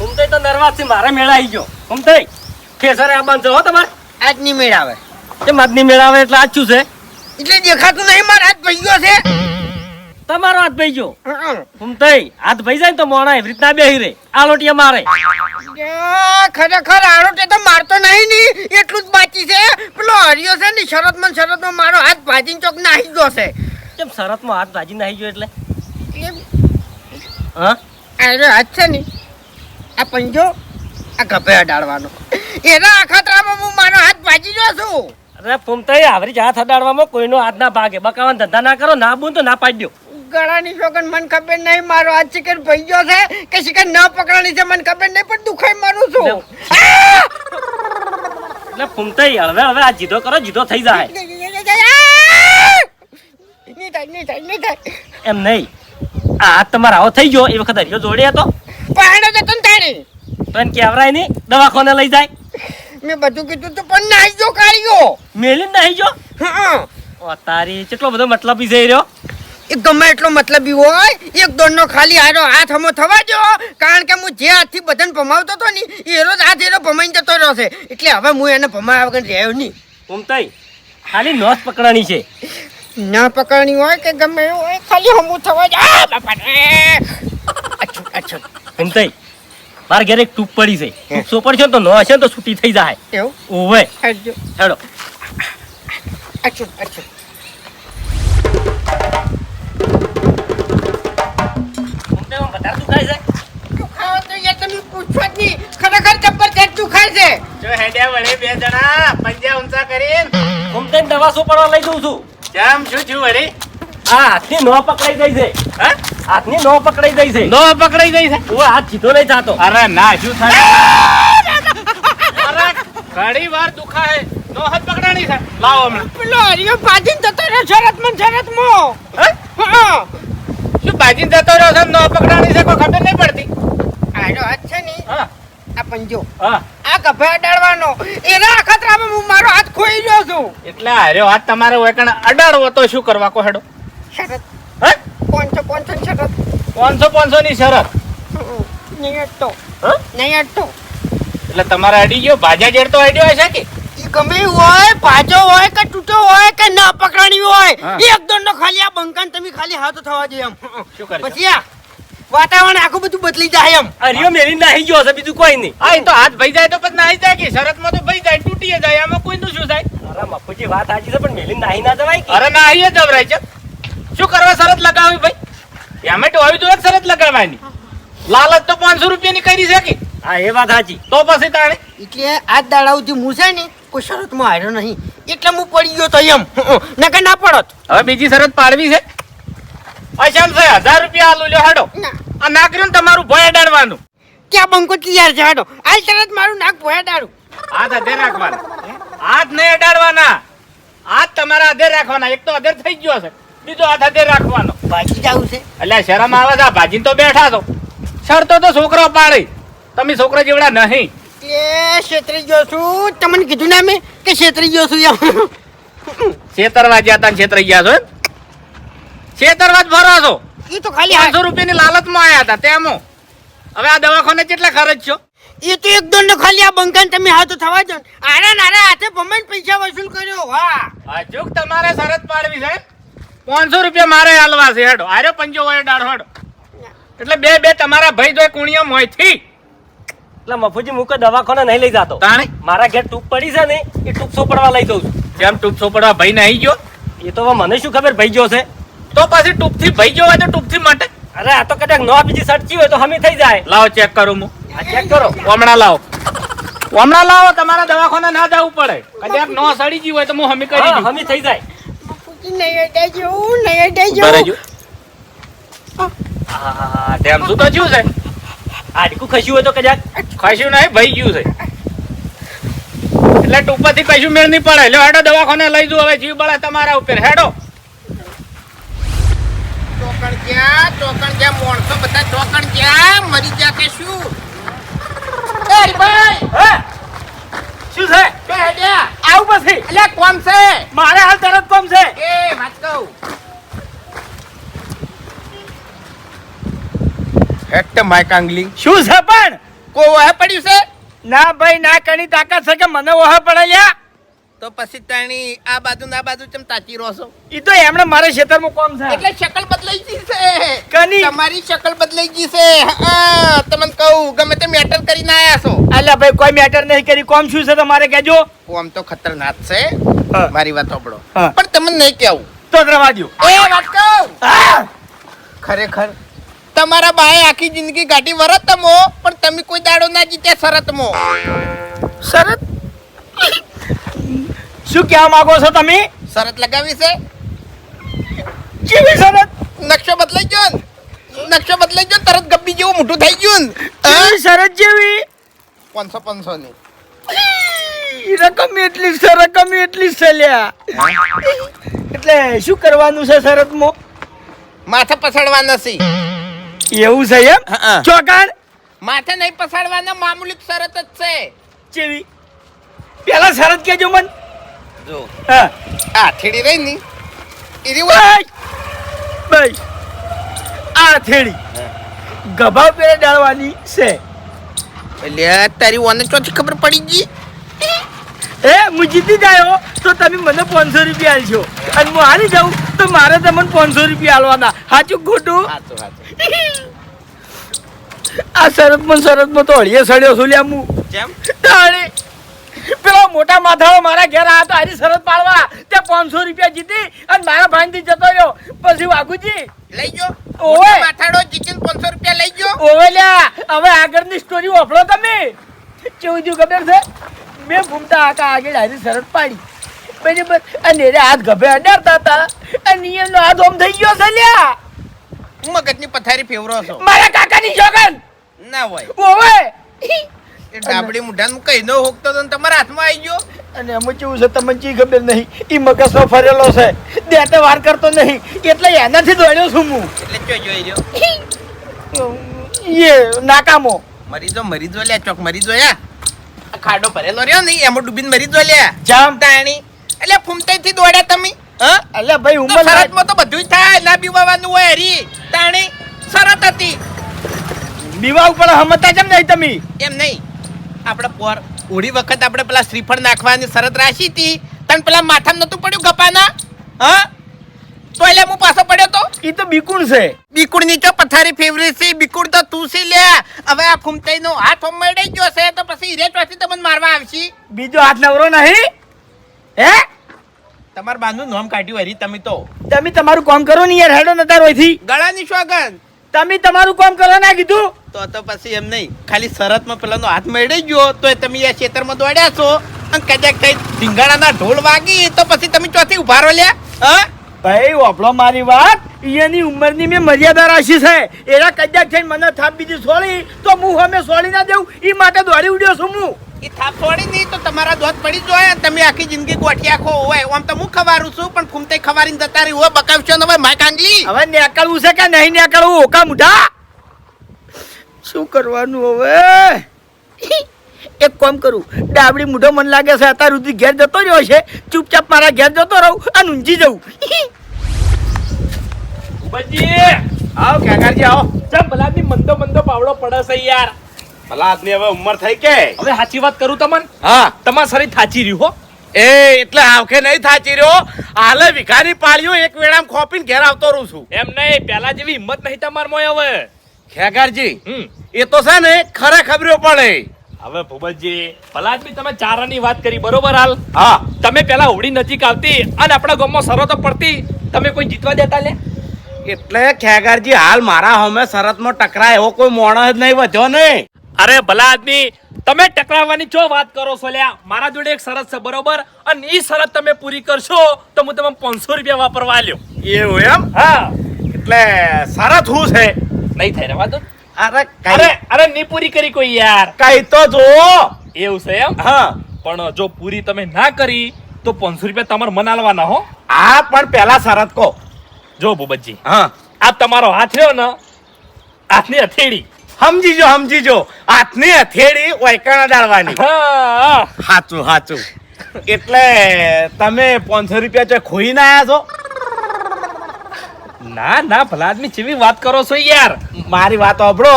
ફૂમતાઈ તો નર્વાસથી મારે મેળા આવી ગયો. ફૂમતાઈ ખેસરે આ બંધ હો તમારે આજ ની મેળ આવે. કેમ આજની મેળા આવે એટલે આજ શું છે? એટલે દેખાતું નહીં મારા હાથ ભાઈ ગયો છે. તમારો હાથ ભાઈ ગયો. ફૂમતાઈ હાથ ભાઈ જાય ને તો મોણા એવી રીતના બેહી રે આ લોટિયા મારે. ખરેખર આરોટે તો મારતો નહીં ની એટલું જ બાકી છે. પેલો હરિયો છે ને શરતમાં મારો હાથ ભાજીને ચોક નાહી ગયો છે. કેમ શરતમાં હાથ ભાજી નાહી ગયો એટલે? હા આનો હાથ છે ને આ પંજો આ ગભે અડાડવાનો એના અખતરામાં હું મારો હાથ ભાજી ગયો છું. અરે ફૂમતાઈ આવરી હાથ અડાડવામાં કોઈનો હાથ ના ભાગે. બકાવાન ધંધા ના કરો. ના બોલ તો ના પાડ્યો. ગળાની શોગન મને ખબર નહીં મારો હાથ શિકાર ભાઈ ગયો છે કે શિકાર ન પકડાણી છે મને ખબર નહીં પણ દુખાઈ મારું છું. એટલે ફૂમતાઈ હવે આ જીધો કરો જીધો થઈ જાય. નહીં થાય. એમ નહીં આ હાથ તમારે આવો થઈ ગયો એ વખત હરિયો જોડે હતો પાડો જતો ને તાણી તો એને કહેવરાય નહીં દવાખાને લઈ જાય. મેં બધું કીધું તું પણ નાહી ગયો કાઢ્યો મેલીને નાહી ગયો. તારી કેટલો બધો મતલબ જઈ રહ્યો. એ ગમે એટલો મતલબી હોય એક દોડનો ખાલી આરો હાથ હમો થવા દો કારણ કે હું જે હાથથી બધાને ભમાવતો હતો ને એ રોજ હાથ એનો ભમાઈને જતો રહ્યો છે એટલે હવે હું એને ભમાવ્યા વગર રહ્યો નહીં. ફૂમતાઈ ખાલી નોસ પકડાણી છે. ના પકડણી હોય કે ગમે એવું હોય ખાલી હમું થવા દો. અચ્છા ફૂમતાઈ મારા ઘરે એક ટૂપ પડી છે. ટૂપ સોપડ છે તો નો હશે તો છૂટી થઈ જાય. એવું ઓવે હેડો અચ્છા વધારે દુખાય છે. દુખાવો તો યાર તમે પૂછો જ નહીં ખરેખર જબરજસ્ત દુખાય છે. જો હેડ્યા વળે બે જણા પંજા ઊંચા કરીને ફૂમતાઈને દવા સોપડવા લઈ દઉં છું. જામ શું થયું વળી? આ હાથની નો પકડાઈ ગઈ છે. હા હાથની નો પકડાઈ ગઈ છે. નો પકડાઈ ગઈ છે. ઓ હાથ સીધો નહીં થતો. અરે ના શું થાય? અરે ઘણી વાર દુખાય નો હાથ પકડાણી છે. લાવો હમણાં. પેલો હરિયો ભાજીને જતો રહ્યો શરતમાં. હા શું ભાજીને જતો રહ્યો છે નો પકડાણી છે કોઈ ખબર નહીં પડતી. આનો હાથ છે ને હા આ પંજો હા આ ગભે અડાડવાનો એના અખતરામાં હું મારો હાથ ખોઈ રહ્યો છું. એટલે હાર્યો હાથ તમારે વેકણ અડાડવો તો શું કરવા કો હેડો? શરત હે 500 ની શરત 500 ની શરત. નહીં અડતો હા નહીં અડતો એટલે તમારે અડી ગયો ભાજા જેડ તો અડ્યો હશે કે? એ ગમે એવું હોય ભાજો હોય કે તૂટો હોય કે ના પકડાણી હોય હા. એક દોડનો ખાલી આ બંકાન તમે ખાલી હાથ થવા દે એમ શું કરે? પછી આ વાતાવરણ આખું બધું બદલી જાય એમ. હરિયો મેલીને નાહી ગયો હશે બીજું કોઈ નહીં. હા એ તો હાથ ભઈ જાય તો પછી નાહી જાય કે શરતમાં તો ભઈ જાય તૂટી જાય આમાં કોઈનું શું થાય? અરે મફુજી વાત સાચી છે પણ મેલીને નાહી ના જવાય કે? અરે નાહી જ જવરાય છે. શું કરવા શરત લગાવી ભાઈ? એમે તો આવી તો શરત લગાવવાની. લાલચ તો 500 રૂપિયાની કરી છે કે? હા એ વાત સાચી. તો પછી તાણે એટલે આ દાડાઓથી હું છે ને કોઈ શરતમાં હાર્યો નહીં એટલે હું પડી ગયો તો એમ નકર ના પડત. હવે બીજી શરત પાડવી છે. અશામ છે 1000 રૂપિયા આલુ લ્યો હાડો. આ નાકરીને તમારું ભોય અડાડવાનું. ક્યાં બંકો તૈયાર છે હાડો આ શરત મારું નાક ભોયા દાડું. હાથ અધેર રાખવાના. હાથ નહીં અડાડવાના. હાથ તમારા અધેર રાખવાના. એક તો અધેર થઈ ગયો છે બીજો હાથ અધેર રાખવાનો. ભાજી જાવું છે એટલે શરમ આવે છે ભાજીને તો બેઠા છો. શરતો તો છોકરો પાડે તમે છોકરા જેવડા નહીં. એ છેતરી ગયો છું તમને કીધું ને મેં કે છેતરી ગયો છું એમ. છેતરવા ગયા તા છેતરાઈ ગયા છો એમ? છેતરવા જ ભરો છો. એ તો ખાલી 500 રૂપિયાની લાલચમાં આયા હતા તેમાં હવે આ દવાખાને કેટલા ખર્ચ છો? એ તો એક દોડનો ખાલી આ બંકાન તમે હાથ થવા દો આરા નારા હાથે ભમાઈને પૈસા વસૂલ કર્યો. વાહ હજુ તમારે શરત પાડવી છે 500 રૂપિયા મારે હાલવા છે હેડો. આરે પંજો હોય ડાળો હેડો. એટલે બે તમારા ભાઈ જોઈ કુણિયા મોયથી એટલે મફુજી હું કોઈ દવાખાને નહીં લઈ જતો. તાણે મારા ઘેર ટૂપ પડી છે ને એ ટૂપ સોપડવા લઈ દઉં છું. જેમ ટૂપ સોપડવા ભાઈ નહીં ગયો એ તો હવે મને શું ખબર ભાઈ ગયો છે. તો પછી ટૂપથી ભાઈ ગયો હોય તો ટૂપથી માટે અરે આ તો કદાચ નો બીજી સટકી હોય તો હમી થઈ જાય. લાવો ચેક કરું હું. આ ચેક કરો. હમણાં લાવો તમારા દવાખાને ના જવું પડે. કદાચ નો સડી ગયું હોય તો હું હમી કરી હા, દઉં. હમી થઈ જાય. નહીં અડાજો હા તેમ શું તો થયું છે? હાડકું ખસ્યું હોય તો કદાચ ખસ્યું નહીં ભાઈ ગયું છે એટલે ટૂંપાથી કશું મેળ નહીં પડે. લ્યો હેડો દવાખાને લઈ જવું. હવે જીવ બળે તમારા ઉપર હેડો. ચોકણ ગયા મોણસો બધા ચોકણ ગયા મરી ગયા કે શું? હે? શું છે? આવું પછી એટલે કોમ છે મારે હાલ તરત કોમ છે. એ વાત કહું હેટ માય કાંગલી શું છે પણ કોઈ ઓહે પડ્યું છે ના ભાઈ ના કણી તાકાત છે કે મને ઓહા પડ્યા. તો પછી તાણી આ બાજુ ને આ બાજુ ચમ તાચી રહો છો ઈ તો એમણે મારે ખેતરમાં કોમ છે. એટલે શકલ બદલાઈ ગઈ છે કની? તમારી શકલ બદલાઈ ગઈ છે. હા તમને કહું ગમે તે મેટર કરીને આયા છો. અલ્યા ભાઈ કોઈ મેટર નહીં કરી. કોમ શું છે તમારે કહેજો. આમ તો ખતરનાક છે હા. મારી વાત સાંભળો હા. પણ તમને નહીં કેવું તો રવા દ્યો. એ વાત કહું હા. ખરેખર તમારા બાએ આખી જિંદગી ગાડી વરતમો પણ તમે કોઈ દાડો ના જીત્યા શરતમો. શરત શું કહેવા માંગો છો તમે? શરત લગાવી છે કેવી શરત? નકશો બદલાઈ ગયો ને? નકશો બદલાઈ ગયો ને તરત ગબ્બી જેવું મોટું થઈ ગયું ને. કેવી શરત જેવી? 500 ની રકમ એટલી છે, રકમ એટલી છે લ્યા. એટલે શું કરવાનું છે શરતમાં? માથે પસાડવા નથી. એવું છે એમ? હા. ચોકાણ માથે નહીં પસાડવાના મામૂલી શરત જ છે. જેવી પેલા શરત કેજો મન. જો હા આ થેડી રહી ની એરી ભાઈ ભાઈ આ થેડી ગભા પેરે ડાળવાની છે. એટલે તારી ઓને ચોથી ખબર પડી ગઈ. એ હું જીતી જાયો તો તમે મને 500 રૂપિયા આલજો અને હું હારી જાઉં તો મારે તમને 500 રૂપિયા આલવાના. સાચું ખોટું? સાચું સાચું. આ શરતમાં તો હળીએ સડ્યો છું લ્યા હું. કેમ? તાણે પેલો મોટા માથાળો મારા ઘેર આવ્યો તો હારી શરત પાડવા તે 500 રૂપિયા જીતી અને મારા ભાઈથી જતો રહ્યો. પછી વાઘુજી લઈ ગયો ઓવે. મોટા માથાડો જીતીને 500 રૂપિયા લઈ ગયો. ઓવે લ્યા હવે આગળની સ્ટોરી વાપરો તમે. કેવું થયું ખબર છે? મેં ઘૂમતા આકા આગળ હારી શરત પાડી બરાબર અને એને હાથ ગભે અડાડતા હતા અને એનો હાથ ઓમ થઈ ગયો છે લ્યા મગજની પથારી ફેવરો છો. મારા કાકાની જોગન. ના હોય ઓવે એ ડાબડી મુઢાનું કઈ ન હોકતો તો ને તમારા હાથમાં આવી ગયો. અને એમ કેવું છે તમને ચી ખબર નહીં ઈ મગજનો ફરેલો છે દેતે વાર કરતો નહીં એટલે એનાથી દોડ્યો છું હું. એટલે ચો જોઈ રહ્યો એ નાકામો મરી જો લ્યા ચોક મરી જો યા. આ ખાડો ભરેલો રહ્યો ને એમાં ડૂબીને મરી જો લ્યા. જામ તાણી એટલે ફૂમતાઈ થી દોડ્યા તમે. હા અલ્યા ભાઈ તો ઉંમર શરતમાં તો બધું જ થાય ના બીવાવાનું હોય હરી. તાણી શરત હતી બીવા ઉપર હમતા કેમ નહીં તમે? એમ નહીં આપણે પોર ઓળી વખત આપણે પેલા શ્રીફળ નાખવાની શરત રાખી હતી તને પેલા માથામાં નતું પડ્યું ગપાના? હા તો એટલે હું પાછો પડ્યો તો ઈ તો બીકુણ છે. બીકુડ નીચો પથારી ફેવરી છે. બીકુડ તો તું સી લે. હવે આ ફૂમતાઈ નો હાથ મળી ગયો છે તો પછી હીરે ચોથી તમને મારવા આવશે. બીજો હાથ નવરો નહીં હે? તમાર બાનું નામ કાઢ્યું હરી તમે તો. તમે તમારું કામ કરો ને યાર હેડો નતા રોયથી. ગળાની સોગન તમે તમારું કામ કરો ના કીધું. તો પછી એમ નહીં ખાલી શરતમાં પેલાનો હાથ મળી ગયો તો તમે આ ખેતરમાં દોડ્યા છો અને કદાચ કઈ ધીંગાણાના ઢોલ વાગી તો પછી તમે ચોથી ઉભા રહો લ્યા. હા ભાઈ વાપરો મારી વાત. એની ઉંમરની મેં મર્યાદા રાખી છે. એના કદાચ થઈને મને થાપ બીજી છોડી તો હું અમે છોડી ના દેવું એ માટે દોડી ઉડ્યો છું હું. એ થાપ છોડી નહીં તો તમારા દોત પડી જાય અને તમે આખી જિંદગી ગોઠિયા ખો હોય. આમ તો હું ખવારું છું પણ ફૂમતાઈ ખવારીને જતા રહી હોય બકાવશો ને હવે માય કાંગલી. હવે નીકળવું છે કે નહીં નીકળવું? ઓકા મુઢા શું કરવાનું હવે? એક કામ કરું ડાબડી મુઢો મને લાગે છે અત્યાર સુધી ઘેર જતો રહ્યો છે. ચૂપચાપ મારા ઘેર જતો રહું અને ઊંઘી જવું. બજી આવો કાકાજી આવો. ચમ ભલાની મંદો પાવડો પડે છે યાર. ભલા આદમી હવે ઉંમર થઈ કે હવે સાચી વાત કરું તમને હા તમારા શરીર થાચી રહ્યું હો. એ એટલે આવકે નહીં થાચી રહ્યો. હાલે વિખારી પાળ્યો એક વેળામ ખોપીને ઘેર આવતો રહું છું. એમ નહીં પેલા જેવી હિંમત નહીં તમાર મોય હવે. ખેગારજી હમ એ તો છે ને ખરે ખબરો પડે. હવે ભૂપતજી ભલા આદમી તમે ચારાની વાત કરી બરોબર હાલ. હા તમે પેલા હોળી નજીક આવતી અને આપણા ગામમાં શરતો પડતી તમે કોઈ જીતવા દેતા લે. એટલે ખેગારજી હાલ મારા હમે શરતમાં ટકરાય એવો કોઈ માણસ જ નહીં વધ્યો ને. અરે ભલા આદમી તમે ટકરાવવાની ચો વાત કરો છો લ્યા. મારા જોડે એક શરત છે બરોબર અને ઈ શરત તમે પૂરી કરશો તો હું તમને 500 રૂપિયા વાપરવા આલ્યો. એવું એમ? હા એટલે શરત શું છે? નહીં થાય રેવા દો. અરે અરે ની પૂરી કરી કોઈ યાર. કઈ તો જો. એવું છે એમ? હા પણ જો પૂરી તમે ના કરી તો 500 રૂપિયા તમારે મને આલવાના હો. આ પણ પેલા શરત કહો. જો ભૂપતજી હા આ તમારો હાથ રહ્યો ને હાથની હથેળી. સમજી જો હાથની હથેળી ઓયકણા ડાળવાની. હા સાચું એટલે તમે 500 રૂપિયા જો ખોઈ ના આયા છો? ના ભલા આદમી જેવી વાત કરો છો યાર. મારી વાત સાંભળો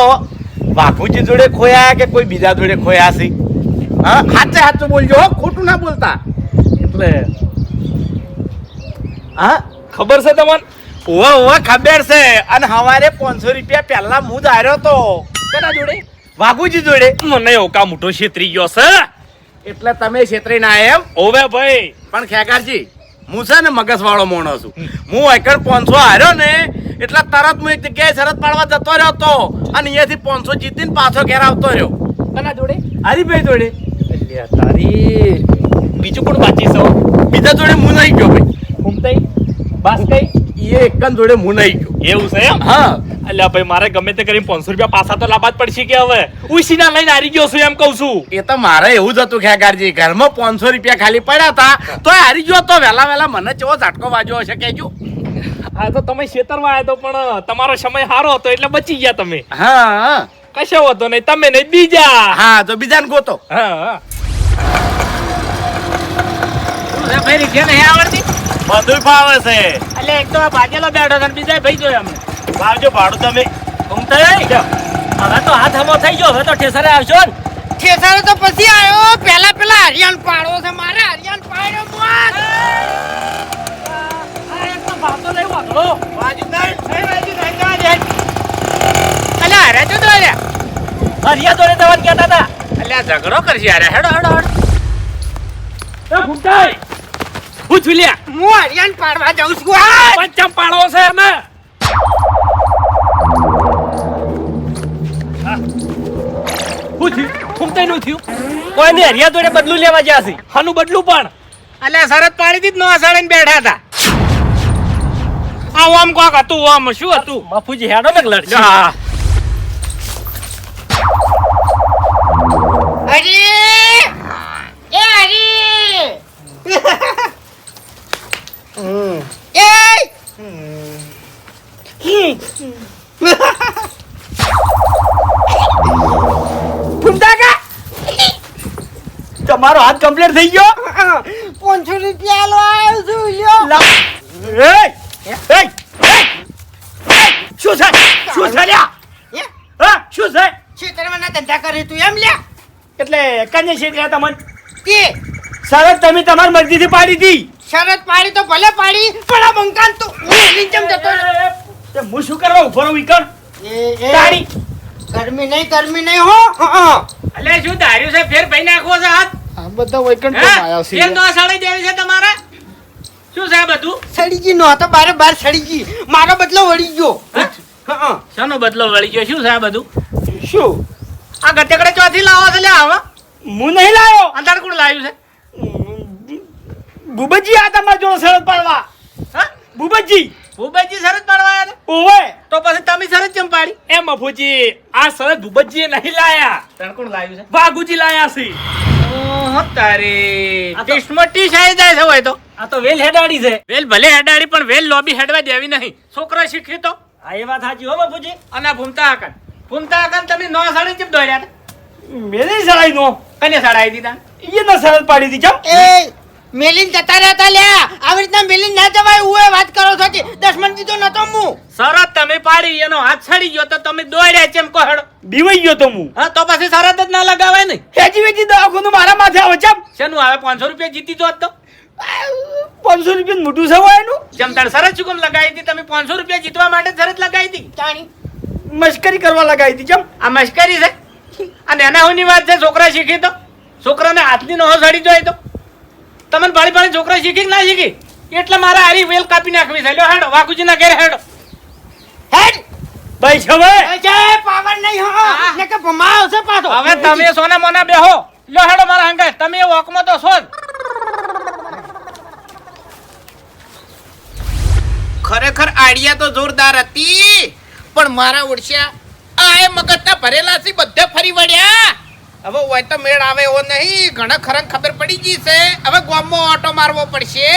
બાપુજી જોડે ખોયા કે કોઈ બીજા જોડે ખોયા છે? હા, સાચે સાચું બોલજો હો, ખોટું ના બોલતા. એટલે હા, ખબર છે તમને? ઓવા ખબર છે. અને હવારે 500 રૂપિયા પહેલા હું જ હાર્યો તો. કોના જોડે? વાઘુજી જોડે. મને ઓકા મોટો છેતરી ગયો છે. એટલે તમે છેતરી ના એમ? ઓવે ભાઈ, પણ ખેગારજી, હું છે ને મગજ વાળો મોણો છું. હું એકર 500 હાર્યો ને એટલે તરત હું એક જગ્યાએ શરત પાડવા જતો રહ્યો તો અને અહીંયાથી 500 જીતીને પાછો ઘેર આવતો રહ્યો. કોના જોડે? હરીભાઈ જોડે. અલ્યા તારી, બીજું કોણ બાકી છે? બીજા જોડે હું નહીં ગયો ભાઈ. ઘૂમતાઈ બાસ કઈ એ એકન જોડે હું નહીં ગયો. એવું છે એમ? હા, અલ્યા ભાઈ, મારે ગમે તે કરીને 500 રૂપિયા પાછા તો લાવવા જ પડશે કે હવે ઉસીના લઈને હારી ગયો છું એમ કહું છું. એ તો મારે એવું જ હતું ખેગારજી. ઘરમાં 500 રૂપિયા ખાલી પડ્યા હતા તો હારી ગયો તો. વહેલા મને ચેવો ઝાટકો વાગ્યો હશે કેજો. હા તો તમે ખેતરમાં આવ્યા તો પણ તમારો સમય સારો હતો એટલે બચી ગયા તમે. હા કશો હતો નહીં, તમે નહીં બીજા. હા, તો બીજાને ગોતો. હા ભાઈ રીક્ષા નહીં આવડતી? બધું ફાવે છે. એટલે એક તો આ ભાજેલો બેઠો છે અને બીજા ભાઈ જોયો અમને. લાવજો ભાડું તમે. હવે તો હાથ હમો થઈ ગયો, હવે તો ઠેસરે આવશો ને. ઠેસારો તો પછી આવ્યો. પેલા હરિયાણ પાડવો છે મારે. હરિયાણ પાડ્યો બોલ. અલ્યા હારે જો તો અલ્યા. હરિયા જોડે જવાનું કહેતા હતા. અલ્યા ઝઘડો કરશે યાર. હેડો હેડો હેડો. એ ઘૂમતાઈ, હું છું લ્યા. હું હરિયાણ પાડવા જાઉં છું. આ! પંચમ પાડવો છે અમે. હું થયું? ઘૂમતાઈ નું થયું? કોઈને હરિયા જોડે બદલું લેવા ગયા છે. હાનું બદલું પણ? અલ્યા શરત પાડી હતી જ નો સળીને બેઠા હતા. આ ઓમ કોક હતું, ઓમ શું હતું? બાપુજી હેડો ને લડશે. હા. હરી! એ હરી! એ! ફૂમતાકા! તમારો હાથ કમ્પ્લીટ થઈ ગયો. 500 રૂપિયા લો આવ્યો છું લ્યો. શું છે? શું છે લ્યા? હે? હા, શું છે? ખેતરમાં ના ધંધા કરે તું એમ લ્યા. એટલે કને છેતર્યા તમને? તે શરત તમે તમારી મરજીથી પાડી હતી. શરત પાડી તો ભલે પાડી, પણ આ બંકાન તો મેલીને કેમ જતો રહ્યો? તે હું શું કરવા ઉભો રહું ઈકણ? તાળી. ગરમી નહીં હો. અલ્યા શું ધાર્યું છે? ફેર ભાઈ નાખવો છે હાથ? આ બધા વૈકન્ટ હે? ફેર તો આ સળી દેવી છે તમારે? શું છે આ બધું? સડી ગઈ નો તો બાર સડી ગઈ. મારો બદલો વળી ગયો. શાનો બદલો વળી ગયો? શું છે આ બધું? શું? આ ગટેકડે ચોથી લાવો છે લ્યા હવે? હું નહીં લાયો. અંધાર કોણ લાવ્યું છે? ભૂપતજી આ તમારા જોડે શરત પાડવા. હા? ભૂપતજી. ભૂપતજી શરત પાડવા ને? ઓવે. તો પછી તમે શરત કેમ પાડી? એ મફુજી, આ શરત ભૂપતજીએ નહીં લાયા, તને કોણ લાવ્યું છે? વાઘુજી લાયા છે. ઓહો તારી. આ તો- ટીસ્ટમાં ટીસ આવી જાય છે હોય તો. આ તો વેલ હેડાડી છે. વેલ ભલે હેડાડી પણ વેલ લોબી હેડવા દેવી નહીં. છોકરો શીખી તો. હા, એ વાત સાચી હો મફુજી. અને આ ભૂમતા આકન તમે નો સાડી ચેમ દોડ્યા હતા? મેલી સળાઈ નો. કને સડાઈ દીધા? એને શરત પાડી હતી ચમ. એ મેલીન જતા રહેતા લ્યા. આવી રીતના મેલીન ના જવાય. ઉએ વાત કરો છો કે 10 મિનિટ દીધો નતો હું. શરત તમે પાડી એનો હાથ સડી ગયો તો તમે દોડ્યા ચેમ કહો હેડો? બીવાઈ ગયો તો હું. હા તો પછી શરત જ ના લગાવાય ને. હેજી વેજી દવાખાનું મારા માથે આવે ચમ. શેનું આવે? 500 રૂપિયા જીતી જોત તો 500 રૂપિયા મોટું સવાય એનું. જેમ તારે શરત શું કેમ લગાવી હતી? તમે 500 રૂપિયા જીતવા માટે શરત લગાવી હતી. જાણી મશ્કરી કરવા લગાવી હતી ચમ. આ મશ્કરી છે. અને એના હુંની વાત છે છોકરા શીખી તો છોકરાને હાથની નહો સડી જાય તો તમને ભાળી ભાળી છોકરા શીખી કે ના શીખી? એટલે મારે હારી વેલ કાપી નાખવી છે. લ્યો હેડો વાઘુજીના ઘેર હેડો. હેડ ભાઈ છવે. જય પાવર નહીં હો. ને કે ભમાવ છે પાછો. હવે તમે સોના મોના બેહો. લ્યો હેડો મારા હંગાય. તમે એ વોકમાં તો છો જ. ખરેખર આઈડિયા તો જોરદાર હતી પણ મારા ઓળશ્યા આ મગજના ભરેલા છે બધે ફરી વળ્યા. હવે હોય તો મેળ આવે એવો નહીં. ઘણા ખરા ખબર પડી ગઈ છે. હવે ગોમમાં ઓટો મારવો પડશે.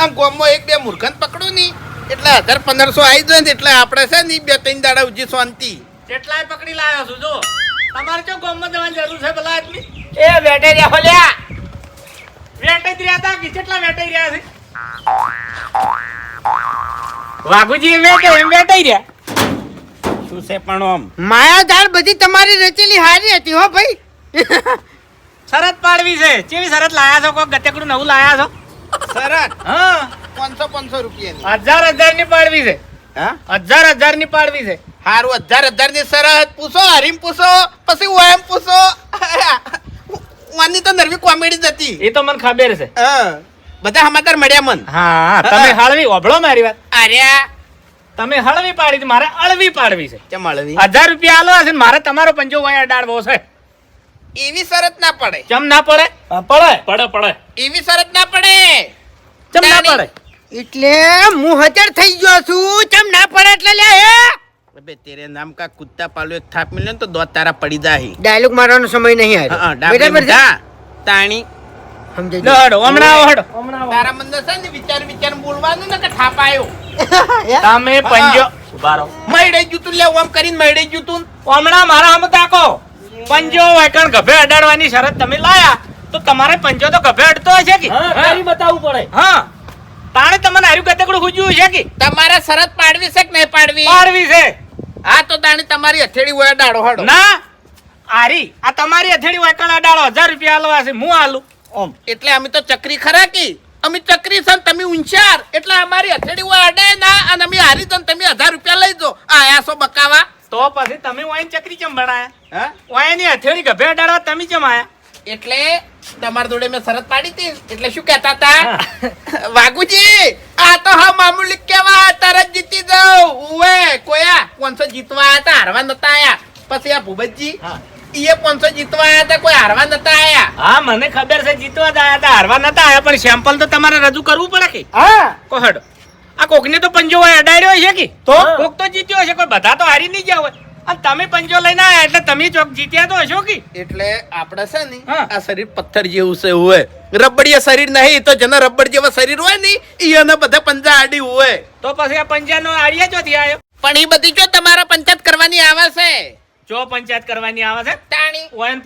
આમ ગોમમાં એક બે મૂર્ખન પકડું ની એટલે 1500 આવી જાય ને એટલે આપણે છે ને 2-3 દાડા ઉજી શાંતિ. કેટલાય પકડી લાવ્યો છું જો. તમારે ચો ગામમાં જવાની જરૂર છે ભલા આદમી? એ બેઠે રહ્યા લ્યા. વેટાઈ જ રહ્યા હતા કે કેટલા વેટાઈ રહ્યા છે? વાઘુજી એમ કે એમ વેટાઈ રહ્યા. શું છે પણ ઓમ માયાજાળ બધી તમારી રચેલી હારી હતી હો ભાઈ. શરત પાડવી છે. કેવી શરત લાયા છો? કોઈ ગતેકડું નવું લાયા છો? સરસ હા 500 રૂપિયાની 1000 ની પાડવી છે. હા 1000 ની પાડવી છે. હારું 1000 ની શરત પૂછો, હરીમ પૂછો, પછી ઓએમ પૂછો. વાની તો નરવી કોમેડી જ હતી. એ તો મને ખબર છે. બધા સમાચાર મળ્યા મન. હા તમે હળવી ઓભળો મારી વાત. આર્યા તમે હળવી પાડી હતી, મારે અળવી પાડવી છે. કે મળવી 1000 રૂપિયા આલો હશે ને મારે તમારો પંજો વાય અડાડવો છે. એવી શરત ના પડે. ચમ ના પડે? પડે પડે. એવી શરત ના પડે. ચમ ના પડે? એટલે હું હજાર થઈ ગયો છું. ચમ ના પડે એટલે લે હે અબે તેરે નામ કા કુત્તા પાલો એક થાપ મિલે તો દો તારા પડી જાહી. ડાયલોગ મારવાનો સમય નહીં હા આવ્યો. ડાબે બરાબર છે? મુઢા તાણી સમજાઈ લો ગયું. હડો હમણાં આવો હડો. હમણાં આવો. તારા મંદર છે ને વિચાર બોલવાનું ને કે થાપ આયો. તમે પંજો ઉભા રહો. મઈડે જૂતું લે ઓમ કરીને મઈડે જૂતું. હમણાં મારા હમ તાકો. પંજો વાયકણ ગભે અડાડવાની શરત તમે લાયા તો તમારે પંજો તો ગભે અડતો હશે કે? બતાવવું પડે. હા તાણે તમને હાર્યું ગતેકડું હુજ્યું છે કે? તમારે શરત પાડવી છે કે નહીં પાડવી? પાડવી છે. હા તો તાણી તમારી હથેળી હોય ડાળો હડો. ના આરી આ તમારી હથેળી વાયકણ અડાડો 1000 રૂપિયા આલવા છે. હું આલું. ઓમ એટલે અમે તો ચક્રી ખરા કી અમે ચક્રી છે ને તમે ઊંચાર એટલે અમારી હથેળી હોય અડે ના અને અમે હારી તો તમે 1000 રૂપિયા લઈ દો. આયા છો બકાવા. તો પછી તમે વાઈન ચકરી ચમ બનાયા? હા વાઈની હથેળી ગભે અડાડવા તમે ચમ આયા? એટલે તમાર જોડે મેં શરત પાડી હતી એટલે શું કહેતા હતા વાઘુજી આ તો હા મામૂલી કેવા તરત જીતી જાવ ઉવે કોયા 500 જીતવા હતા હારવા નતા આયા. પછી આ ભૂપતજી ઈએ 500 જીતવા આયા હતા કોઈ હારવા નતા આયા. હા મને ખબર છે જીતવા જ આયા હતા, હારવા નતા આયા, પણ સેમ્પલ તો તમારે રજૂ કરવું પડે કે? હા કોહડ આ કોકને તો પંજો હોય અડાડ્યો છે કે? તો? કોક તો જીત્યો હશે, કોઈ બધા તો હારી નહીં ગયા હોય. અને તમે પંજો લઈને આયા એટલે તમે ચોક જીત્યા તો હશો કે? એટલે આપણે છે ને હા. આ શરીર પથ્થર જેવું છે હોય રબડીય શરીર નહીં તો જેના રબડ જેવા શરીર હોય ને ઈયાના બધા પંજા આડી હોય. તો પછી આ પંજાનો આડિયા ચોથી આવ્યો? પણ એ બધી જો તમારા પંચાયત કરવાની આવે છે જો પંચાયત કરવાની આવે છે તાણી ઓયન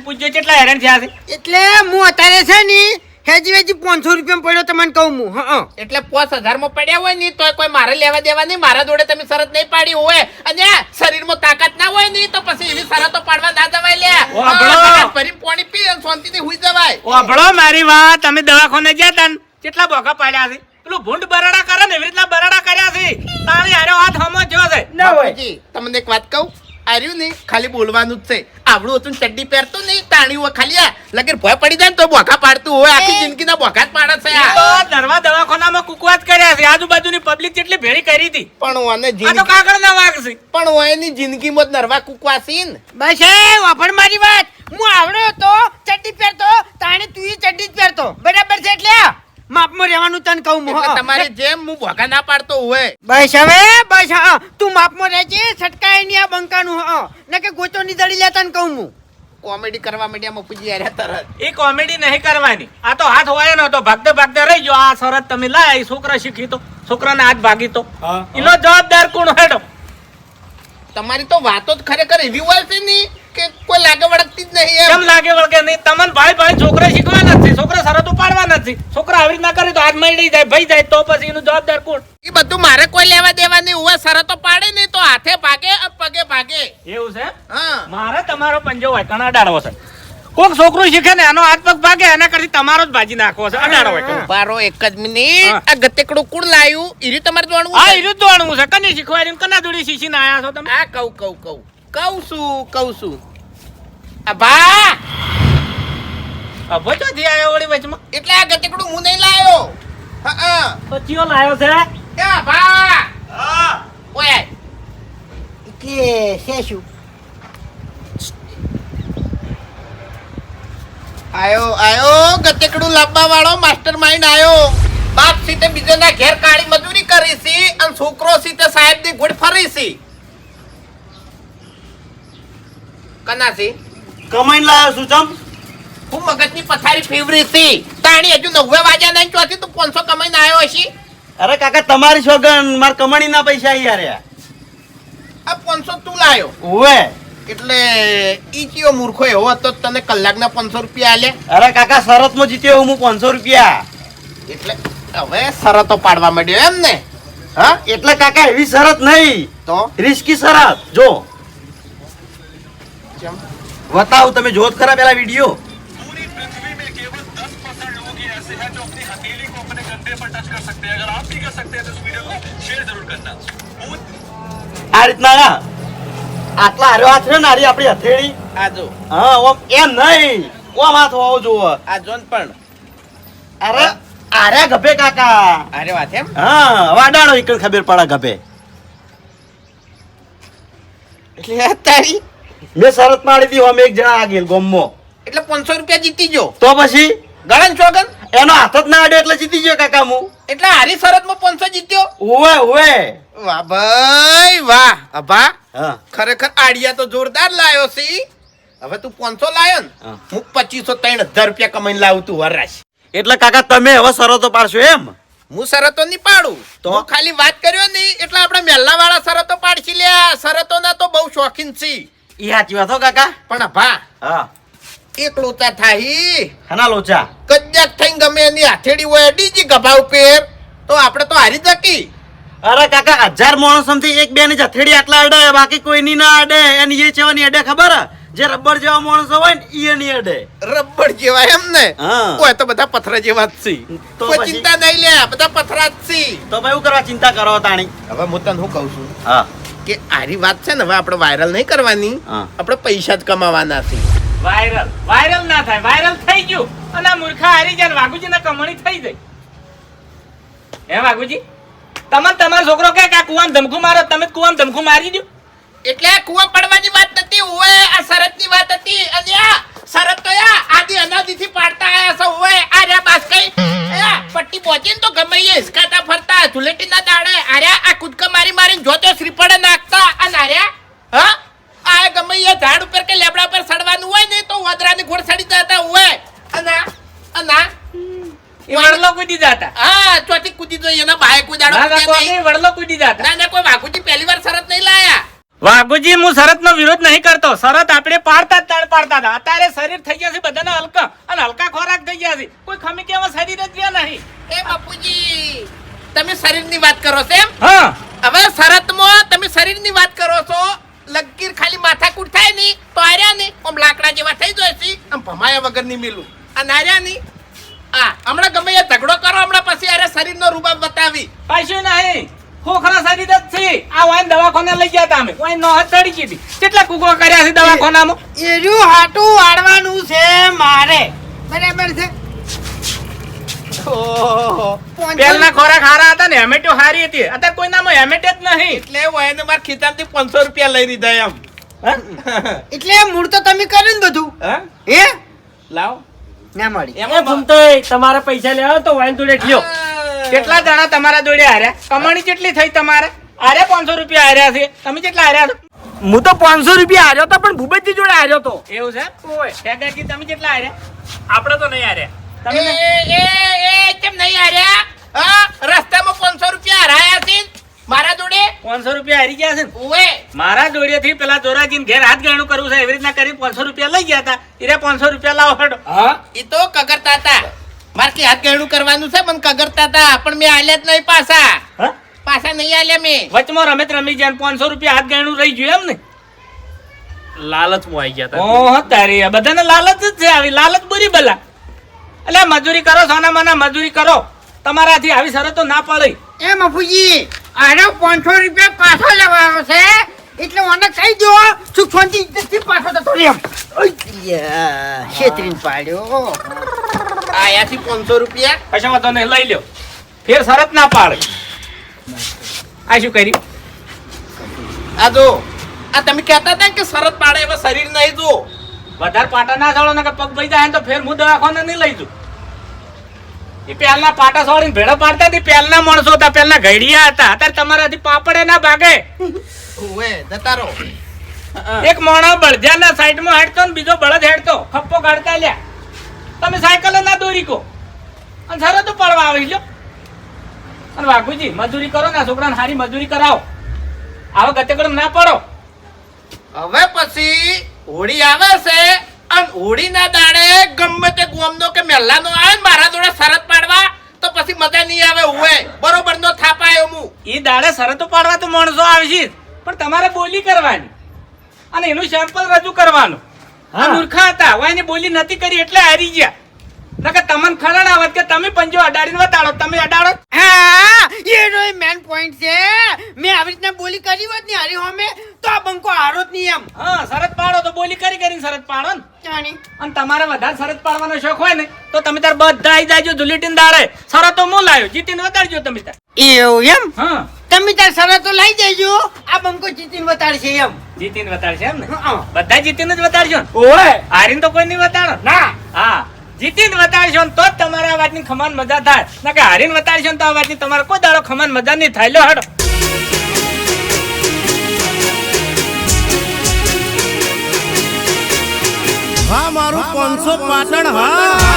પૂછજો કેટલા હેરાન થયા છે? એટલે હું અત્યારે છે ને હેજી વેજી 500 રૂપિયા પડ્યો તમને કહું હું. હા એટલે 5000 માં પડ્યા હોય ને તો કોઈ મારે લેવા દેવા નહીં. મારા જોડે તમે શરત નહીં પાડી હોય અને શરીરમાં તાકાત ના હોય ને તો પછી એવી શરતો પાડવા ના જવાય લે. વાપરો. ફરી પાણી પી અને શાંતિથી હુઈ જવાય. ઓભળો મારી વાત, તમે દવાખાને ગયા તા ને કેટલા બોકા પાડ્યા છે? પેલું ભૂંડ બરાડા કરે ને એવી રીતના બરાડા કર્યા છે. તાળી હારો હાથ હમો જો છે. બાપુજી, તમને એક વાત કહું આર્યું ને ખાલી બોલવાનું જ છે. આવડું હતું ને ચડ્ડી પહેરતું નહીં તાણી હોય ખાલી આ લગીર ભય પડી જાય ને તો બોખા પાડતું હોય. આખી જિંદગીના બોખા જ પાડે છે આ. તો દરવા દવાખાનામાં કુકવાત કર્યા છે. આજુબાજુની પબ્લિક જેટલી ભેળી કરી હતી. પણ ઓને આ તો જિંદગી કાગળના વાઘ છે. પણ ઓયની જિંદગીમાં જ નરવા કુકવાસી ને. બસ એ વાપર મારી વાત. હું આવડો હતો ચડ્ડી પહેરતો તાણે તું ચડ્ડી જ પહેરતો. બરાબર છે? એટલે માપમાં રહેવાનું તને કહું હું. એટલે તમારી જેમ હું બોખા ના પાડતો હોય. બસ હવે બસ. હા તું માપમાં રહેજે. છટકાય નહીં આ બંકાનું. હા ને કે ગોચો ની દડી લેતા ને કહું હું. કોમેડી કરવા માંડ્યા મફુજી યાર તરત. એ કોમેડી નહીં કરવાની. આ તો હાથ હોય ને તો ભાગતે ભાગતે રહી ગયો. આ શરત તમે લાયા, એ છોકરા શીખી તો છોકરાને હાથ ભાગી તો એનો જવાબદાર કોણ હેડો? તમારી તો વાતો જ ખરેખર એવી હોય છે ને કે કોઈ લાગે વળગતી જ નહીં કેમ એમ. લાગે વળગે નહીં? તમને ભાઈ ભાઈ છોકરા શીખવાના નથી, છોકરા શરતો પાડવાના નથી. છોકરા આવી રીતના કરે તો હાથ મળી જાય ભાઈ જાય તો પછી એનું જવાબદાર કોણ? એ બધું મારે કોઈ લેવા દેવા નહીં હોય. શરતો પાડે ને તો હાથે ભાગે અને પગે ભાગે. એવું છે? હા મારે તમારો પંજો હોય કણ અડાડવો છે. કોક છોકરું શીખે ને એનો હાથ પગ ભાગે એના કરતી તમારો જ ભાજી નાખવો છે. અડાડો હોય કણ. બારો એક જ મિનિટ. હા. આ ગતેકડું કુણ લાયું ઈરી તમારે જોવાનું હા છે? ઈરું જ દોડવું છે. કને શીખવાડ્યું? કના જોડી શીખીને આયા છો તમે? આ કહું છું આ બા અભો ચોથી આવ્યો વળી વચમાં? એટલે આ ગતેકડું હું નહીં લાયો. હા પચીઓ લાયો છે. એ બા ઓય એટલે છે શું? આયો ગતેકડું લાવવા વાળો માસ્ટર માઇન્ડ આયો. બાપ સીતે બીજાના ઘેર કાળી મજૂરી કરી છે અને છોકરો સીતે સાહેબ ની ગોળ ફરી છે. કના છે કમાઈને લાયો છું ચમ હું મગજની પથારી ફેવરી છે. તાણી હજુ 9 વાગ્યા નહીં ચોથી તું 500 કમાઈને આવ્યો છે. અરે કાકા તમારી સોગન માર કમાણીના પૈસા યાર આ 500 તું લાયો ઓવે એટલે ઈ ચિયો મૂર્ખો એવો હતો તને કલાકના 500 રૂપિયા આલ્યા. અરે કાકા શરતમાં જીત્યો હું 500 રૂપિયા. એટલે હવે શરતો પાડવા માંડ્યો એમ ને? હા એટલે કાકા એવી શરત નહીં, તો રિસ્કી શરત. જો કેમ? બતાવું, તમે જોત ખરા પેલા વિડીયો. આ રીતના આટલા હારો હાથ છે ને, આરી આપણી હથેળી. આ જો હા, ઓમ એમ નહીં, ઓમ હાથ હોવો જોવો. આ જોન પણ અરે આરે ગભે કાકા. અરે વાત એમ હા, વાડાણો એક ખબર પડે ગભે. એટલે આ તારી મેં શરત પાડી દી, અમે એક જણા આગળ ગોમમાં. એટલે 500 રૂપિયા જીતી ગયો તો પછી ગળન ચોગન એનો હાથ જ ના આડ્યો એટલે જીતી ગયો કાકા હું. એટલે હારી શરતમાં 500 જીત્યો ઓવે ઓવે. વાહ ભાઈ વાહ અભા હા ખરેખર આડિયા તો જોરદાર લાયો છે હવે તું 500 લાયો ને હા. હું 2500 3000 રૂપિયા કમાઈને લાવું તું વરરાશ એટલે કાકા તમે હવે શરતો પાડશો એમ? હું શરતો નહીં પાડું તો? તો ખાલી વાત કર્યો નહીં એટલે આપણે મહેલા વાળા શરતો પાડશી લ્યા શરતોના તો બહુ શોખીન છે ઈ સાચી વાત હો કાકા. પણ અભા હા, એક લોચા થાય હના લોચા. કદાચ થઈને ગમે એની હાથેડી હોય ડીજી ગભા ઉપર તો આપણે તો હારી જકી અરે કાકા 1000 માણસોમાંથી એક બે ની હથેળી આટલા અડે, બાકી કોઈની ના અડે. એની એ ચેવાની અડે ખબર હે? જે રબર જેવા માણસો હોય ને ઈ એની અડે. રબર જેવા એમ ને હા. ઓય તો બધા પથરા જેવા જ છે તો કોઈ પછી? ચિંતા નહીં લે બધા પથરા જ છે તો ભાઈ હું કરવા ચિંતા કરો તાણી? હવે હું તને શું કહું છું હા કે આરી વાત છે ને હવે આપણે વાયરલ નહીં કરવાની હા. આપણે પૈસા જ કમાવાના છે વાયરલ વાયરલ ના થાય, વાયરલ થઈ ગયું અને આ મૂર્ખા હારી જાય, વાઘુજી ના કમણી થઈ જાય. હે વાઘુજી, તમે તમારો છોકરો કે આ કુવામ ધમકુ મારો, તમે જ કુવામ ધમકુ મારી દો. એટલે આ કુવા પડવાની વાત નથી ઓય આ શરતની વાત હતી અને આ શરત તો આદિ અનાદિથી પાડતા આયા છે ઓય આ રે બાસ કઈ પટ્ટી પહોંચીને તો ગમે એ હિસકાતા ફરતા ધુલેટીના દાડે આર્યા આ કૂદકા મારી મારીને જોતો શ્રીફળે નાખતા અને આર્યા હા આ ગમે એ ઝાડ ઉપર કે લેબડા ઉપર સડવાનું હોય ને તો વાદરાની ઘોડ સડી જતા હોય અને એ વડલો કૂદી જાતા. હા ચોથી કૂદી તો એના બાય કૂદાડો ના, ના, કૂદ્યા કોઈ નહીં. વડલો કૂદી જાતા. ના ના કોઈ વાઘુજી પહેલી વાર શરત નહીં લાયા વાઘુજી, હું શરત નો વિરોધ નહીં કરતો, શરત આપણે પાડતા જ તાણ પાડતા હતા. અત્યારે શરીર થઈ ગયા છે બધાના હલકા અને હલકા ખોરાક થઈ ગયા છે, કોઈ ખમી કેવા શરીર જ રહ્યા નહીં. એ બાપુજી તમે શરીરની વાત કરો છો એમ હા, હવે શરતમાં તમે શરીરની વાત કરો છો લગીર ખાલી માથાકૂટ થાય ની તો આર્યા ની આમ લાકડા જેવા થઈ જાય છે આમ ભમાયા વગર ની મિલું અને આર્યા ની આ હમણાં ગમે એ ઝઘડો કરો હમણાં પછી આરે શરીરનો રૂબાબ બતાવી પાછું નહીં, ખોખરા શરીર જ છે. આ વાઈન દવાખાને લઈ ગયા તા અમે, વાઈન નો હાથ ચડી ગઈ હતી. કેટલા કુકડો કર્યા છે દવાખાનામાં. એર્યું હાટું વાળવાનું છે મારે, બરાબર છે? ઓહો પહેલના ખોરાક હારા હતા ને, હેમેટો હારી હતી. અત્યારે કોઈ નામ હેમેટ જ નહીં. એટલે વયને માર ખિતાબથી 500 રૂપિયા લઈ લીધા એમ એટલે મૂળ તો તમે કર્યું ને બધું, હા હે? લાવ ના મળી. એમાં તમારા પૈસા લેવા તો વાઈન જોડે ઠ્યો. કેટલા જણા તમારા જોડે હાર્યા? કમાણી કેટલી થઈ તમારે? હારે 500 રૂપિયા હાર્યા છે, તમે કેટલા હાર્યા છો? હું તો 500 રૂપિયા હાર્યો તો, પણ ભૂપતજી જોડે હાર્યો તો. એવું છે? ઓય ઠેકાજી, તમે કેટલા હાર્યા? આપણે તો નહીં હાર્યા. તમે કેમ નહીં હાર્યા હા રસ્તામાં 500 રૂપિયા હરાયા છે મારા જોડે 500 રૂપિયા હારી ગયા છે ને? ઓએ મારા જોડેથી પેલા જોરાજીને ઘેર હાથ ગણું કરવું છે, એવી રીતના કરી 500 રૂપિયા લઈ ગયા હતા. એને 500 રૂપિયા લાવો હેડો. હા ઈ તો કગરતા હતા મારે કે હાથ ગણું કરવાનું છે પણ કગરતા હતા પણ મેં આલ્યા જ નહીં પાછા હા? પાછા નહીં આલ્યા મેં વચમાં રમત રમી જાય 500 રૂપિયા હાથ ગણું રહી ગયું એમ ને? લાલચમાં આવી ગયા હતા. ઓહ તારી, આ બધાને લાલચ જ છે આવી, લાલચ બુરી બલા. એટલે મજૂરી કરો, સોના માના મજૂરી કરો, તમારાથી આવી શરતો ના પડે. એ મફુજી, આનો 500 રૂપિયા પાછો લેવાનો છે, એટલે મને કહી દો, સુખ શાંતિ ઇજ્જતથી પાછો જતો રહે એમ. અయ్యા, છેતરીને પાડ્યો. આયાથી 500 રૂપિયા કશો વાંધો નહીં, લઈ લ્યો. ફેર શરત ના પાડે. આ શું કર્યું? આ જો આ તમે કહેતા હતા કે શરત પાડે એવા શરીર નહીં જો વધારે પાટા ના છોડો ને કે પગ ભાઈ જાય ને તો ફેર હું દવાખાને નહીં લઈ જઉં. એ પહેલના પાટા છોડીને ભેડો પાડતા હતી, પહેલના માણસો હતા, પહેલના ઘડિયા હતા. અત્યારે તમારાથી પાપડે ના ભાગે. ઓએ જતા રહો એક મોણો બળદિયાના સાઈડમાં હેડતો ને બીજો બળદ હેડતો, ખપ્પો કાઢતા લ્યા. તમે સાયકલ ના દોરી કો અને સારો તો પડવા આવી લ્યો. અને વાઘુજી, મજૂરી કરો ને, છોકરાને સારી મજૂરી કરાવો. આવા ગતેકડમ ના પડો. હવે પછી હોળી આવે છે અને હોળીના દાડે ગમે તે ગોમનો કે મહેલાનો આવે ને મારા જોડે શરત પાડવા તો પછી મજા નહીં આવે હુએ બરોબર નો થાપાયો હું ઈ દાડે શરતો પાડવા તો માણસો આવશે જ. પણ તમારે બોલી કરવાની અને એનું સેમ્પલ રજૂ કરવાનું. આ મૂર્ખા હતા હું એની બોલી નથી કરી એટલે હારી ગયા. નકર તમને ખરાડ આવત કે તમે પંજો અડાડીને વતાડો, તમે અડાડો. હા એનો મેન પોઈન્ટ છે. મેં આવી રીતના બોલી કરી હોત ને હારી હોમે તો આ બંકો હારો જ નહીં એમ. હા શરત પાડો તો બોલી કરીને શરત પાડો ને. જાણી અને તમારે વધારે શરત પાડવાનો શોખ હોય ને તો તમે તાર બધા આવી જાજો ધુલેટીને દાડે. શરતો હું લાવ્યો, જીતીને વતાડજો તમે તાર. એવું એમ હા તમે તાર શરતો લઈ જજો. આ બંકો જીતીને બતાડશે એમ. જીતીને વતાડશે એમ ને. હા. બધા જીતીને જ વતાડજો ને. ઓય હારીને તો કોઈ નહીં વતાડો. ના હા જીતીને વતાડશો ને તો જ તમારે આ વાતની ખમાન મજા થાય. ના કે હારીને વતાડશો ને તો આ વાતની તમારે કોઈ દાડો ખમાન મજા નહીં થાય. લો હેડો. હા મારું 500 પાટણ હા